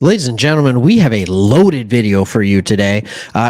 Ladies and gentlemen, we have a loaded video for you today.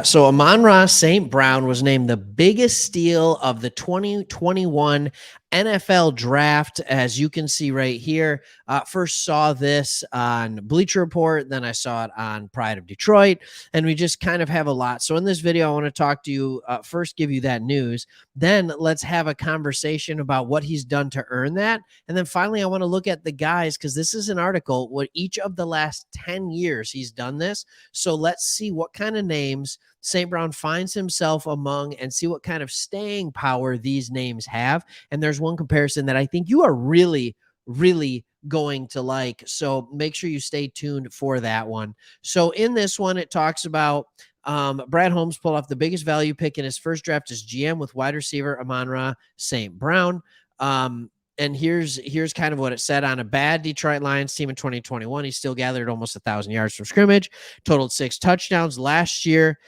So Amon-Ra St. Brown was named the biggest steal of the 2021 NFL draft. As you can see right here, first saw this on Bleacher Report, then I saw it on Pride of Detroit, and we just kind of have a lot. So in this video, I want to talk to you, first give you that news, then let's have a conversation about what he's done to earn that. And then finally, I want to look at the guys, because this is an article what each of the last 10 years he's done this. So let's see what kind of names St. Brown finds himself among and see what kind of staying power these names have. And there's one comparison that I think you are really, really going to like. So make sure you stay tuned for that one. So in this one, it talks about Brad Holmes pulled off the biggest value pick in his first draft as GM with wide receiver Amon-Ra St. Brown. And here's kind of what it said. On a bad Detroit Lions team in 2021, he still gathered almost 1,000 yards from scrimmage, totaled 6 touchdowns last year.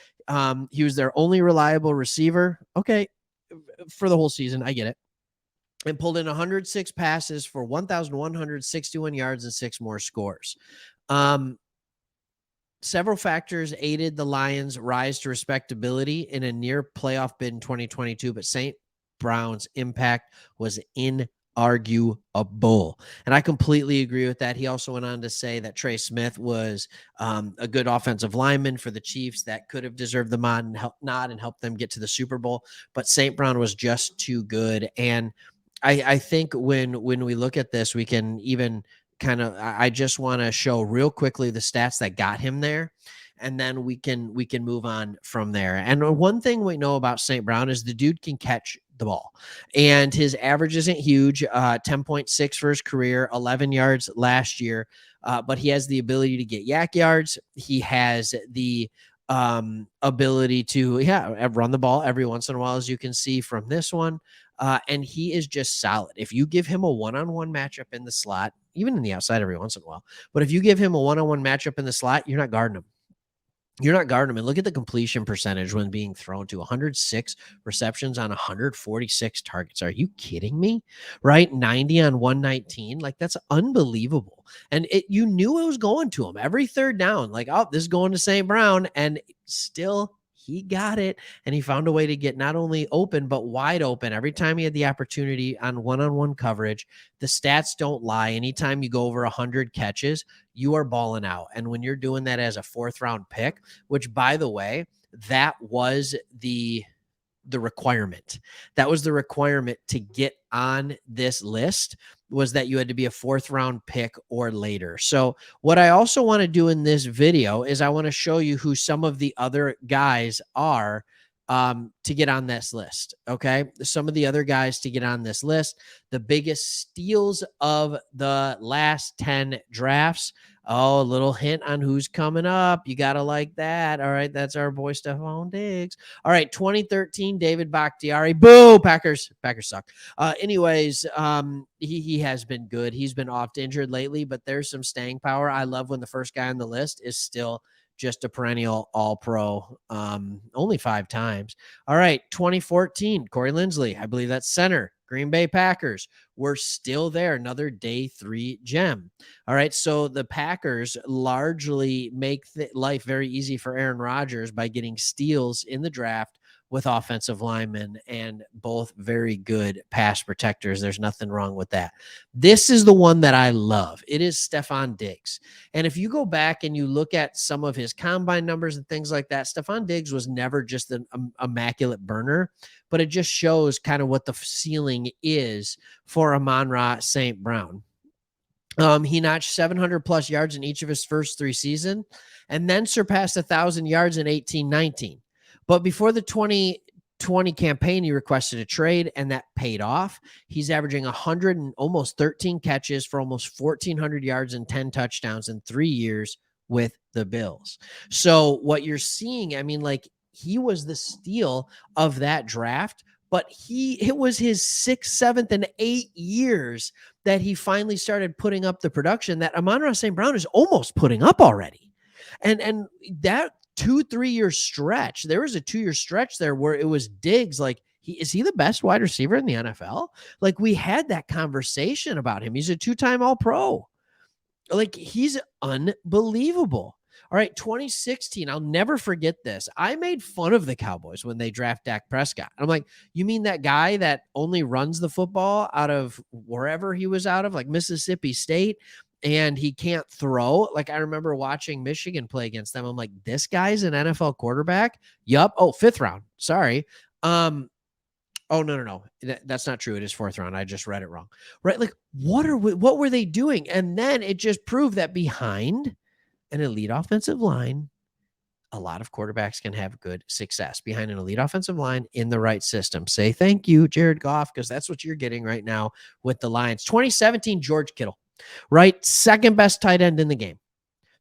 He was their only reliable receiver. Okay, for the whole season, I get it. And pulled in 106 passes for 1,161 yards and 6 more scores. Several factors aided the Lions' rise to respectability in a near playoff bid in 2022, but St. Brown's impact was inarguable. And I completely agree with that. He also went on to say that Trey Smith was a good offensive lineman for the Chiefs that could have deserved the nod and helped them get to the Super Bowl. But St. Brown was just too good. And I think when we look at this, we can even I just want to show real quickly the stats that got him there, and then we can move on from there. And one thing we know about St. Brown is the dude can catch the ball, and his average isn't huge, 10.6 for his career, 11 yards last year, but he has the ability to get yak yards. He has the ability to run the ball every once in a while, as you can see from this one. And he is just solid. If you give him a one-on-one matchup in the slot, even in the outside every once in a while, but if you give him a one-on-one matchup in the slot, you're not guarding him. You're not guarding him. And look at the completion percentage when being thrown to 106 receptions on 146 targets. Are you kidding me? Right? 90 on 119. Like, that's unbelievable. And you knew it was going to him every third down. Like, oh, this is going to St. Brown. And still, he got it, and he found a way to get not only open, but wide open every time he had the opportunity on one-on-one coverage. The stats don't lie. Anytime you go over 100 catches, you are balling out. And when you're doing that as a 4th-round pick, which, by the way, that was the requirement. That was the requirement to get on this list, was that you had to be a 4th-round pick or later. So what I also want to do in this video is I want to show you who some of the other guys are to get on this list. Okay. Some of the other guys to get on this list, the biggest steals of the last 10 drafts. Oh, a little hint on who's coming up. You got to like that. All right. That's our boy, Stephon Diggs. All right. 2013, David Bakhtiari. Boo, Packers. Packers suck. Anyways, he has been good. He's been oft injured lately, but there's some staying power. I love when the first guy on the list is still just a perennial all-pro, only 5 times. All right, 2014, Corey Linsley. I believe that's center. Green Bay Packers. We're still there. Another day 3 gem. All right, so the Packers largely make life very easy for Aaron Rodgers by getting steals in the draft with offensive linemen, and both very good pass protectors. There's nothing wrong with that. This is the one that I love. It is Stephon Diggs. And if you go back and you look at some of his combine numbers and things like that, Stephon Diggs was never just an immaculate burner, but it just shows kind of what the ceiling is for Amon-Ra St. Brown. He notched 700 plus yards in each of his first 3 seasons, and then surpassed 1,000 yards in 18-19. But before the 2020 campaign, he requested a trade, and that paid off. He's averaging 100 and almost 13 catches for almost 1,400 yards and 10 touchdowns in 3 years with the Bills. So what you're seeing, I mean, like, he was the steal of that draft, but it was his 6th, 7th, and 8th years that he finally started putting up the production that Amon-Ra St. Brown is almost putting up already. And that 2-3 year stretch, there was a 2-year stretch there where it was Diggs. Like, is he the best wide receiver in the NFL? Like, we had that conversation about him. He's a 2-time All-Pro. Like, he's unbelievable. All right, 2016, I'll never forget this. I made fun of the Cowboys when they draft Dak Prescott. I'm like, you mean that guy that only runs the football out of wherever he was out of, like Mississippi State, and he can't throw? Like, I remember watching Michigan play against them. I'm like, this guy's an NFL quarterback? Yup. Oh, fifth round. Sorry. Oh, no. That's not true. It is fourth round. I just read it wrong. Right? Like, what were they doing? And then it just proved that behind an elite offensive line, a lot of quarterbacks can have good success behind an elite offensive line in the right system. Say thank you, Jared Goff, because that's what you're getting right now with the Lions. 2017, George Kittle, right? Second best tight end in the game.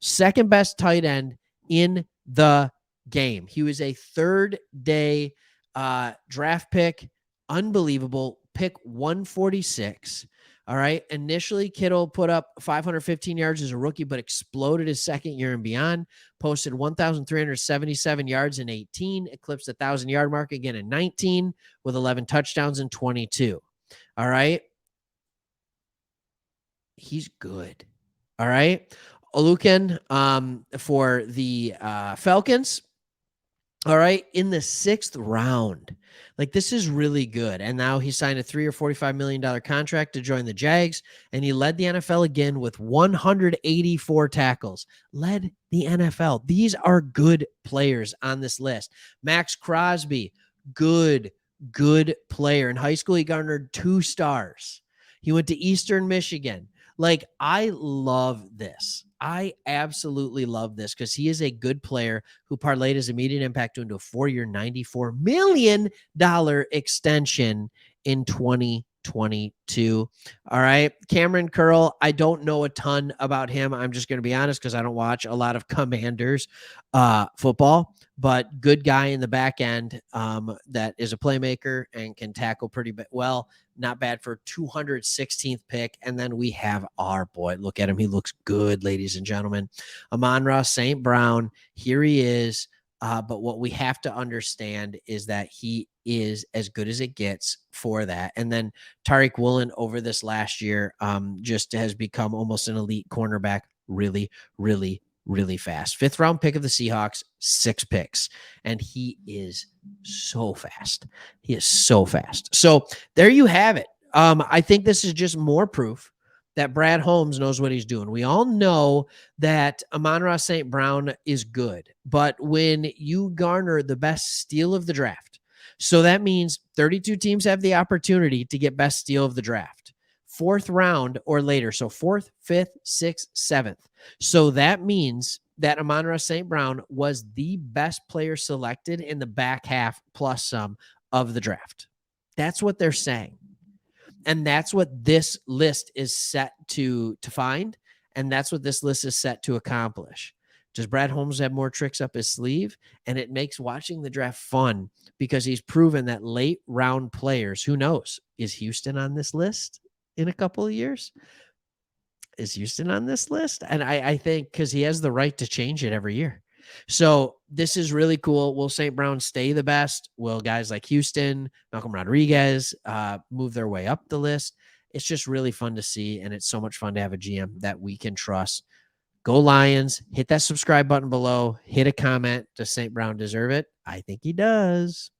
Second best tight end in the game. He was a third day draft pick. Unbelievable. Pick 146. All right. Initially, Kittle put up 515 yards as a rookie, but exploded his second year and beyond. Posted 1,377 yards in 18, eclipsed the 1,000-yard mark again in 19, with 11 touchdowns in 22. All right. He's good. All right. Oluken for the Falcons. All right. In the 6th round. Like, this is really good. And now he signed a $3 or $45 million contract to join the Jags. And he led the NFL again with 184 tackles. Led the NFL. These are good players on this list. Max Crosby, good player. In high school, he garnered 2 stars. He went to Eastern Michigan. Like, I love this. I absolutely love this because he is a good player who parlayed his immediate impact into a 4-year, $94 million extension in 2022. All right. Cameron Curl, I don't know a ton about him. I'm just going to be honest because I don't watch a lot of Commanders football, but good guy in the back end that is a playmaker and can tackle pretty well. Not bad for 216th pick. And then we have our boy. Look at him. He looks good, ladies and gentlemen. Amon-Ra St. Brown. Here he is. But what we have to understand is that he is as good as it gets for that. And then Tariq Woolen over this last year just has become almost an elite cornerback really fast. 5th round pick of the Seahawks, 6 picks. And he is so fast. He is so fast. So there you have it. I think this is just more proof that Brad Holmes knows what he's doing. We all know that Amon-Ra St. Brown is good, but when you garner the best steal of the draft, so that means 32 teams have the opportunity to get best steal of the draft, 4th round or later. So 4th, 5th, 6th, 7th. So that means that Amon-Ra St. Brown was the best player selected in the back half plus some of the draft. That's what they're saying. And that's what this list is set to find. And that's what this list is set to accomplish. Does Brad Holmes have more tricks up his sleeve? And it makes watching the draft fun because he's proven that late round players, who knows, is Houston on this list in a couple of years? Is Houston on this list? And I think because he has the right to change it every year. So this is really cool. Will St. Brown stay the best? Will guys like Houston, Malcolm Rodriguez move their way up the list? It's just really fun to see, and it's so much fun to have a GM that we can trust. Go Lions. Hit that subscribe button below. Hit a comment. Does St. Brown deserve it? I think he does.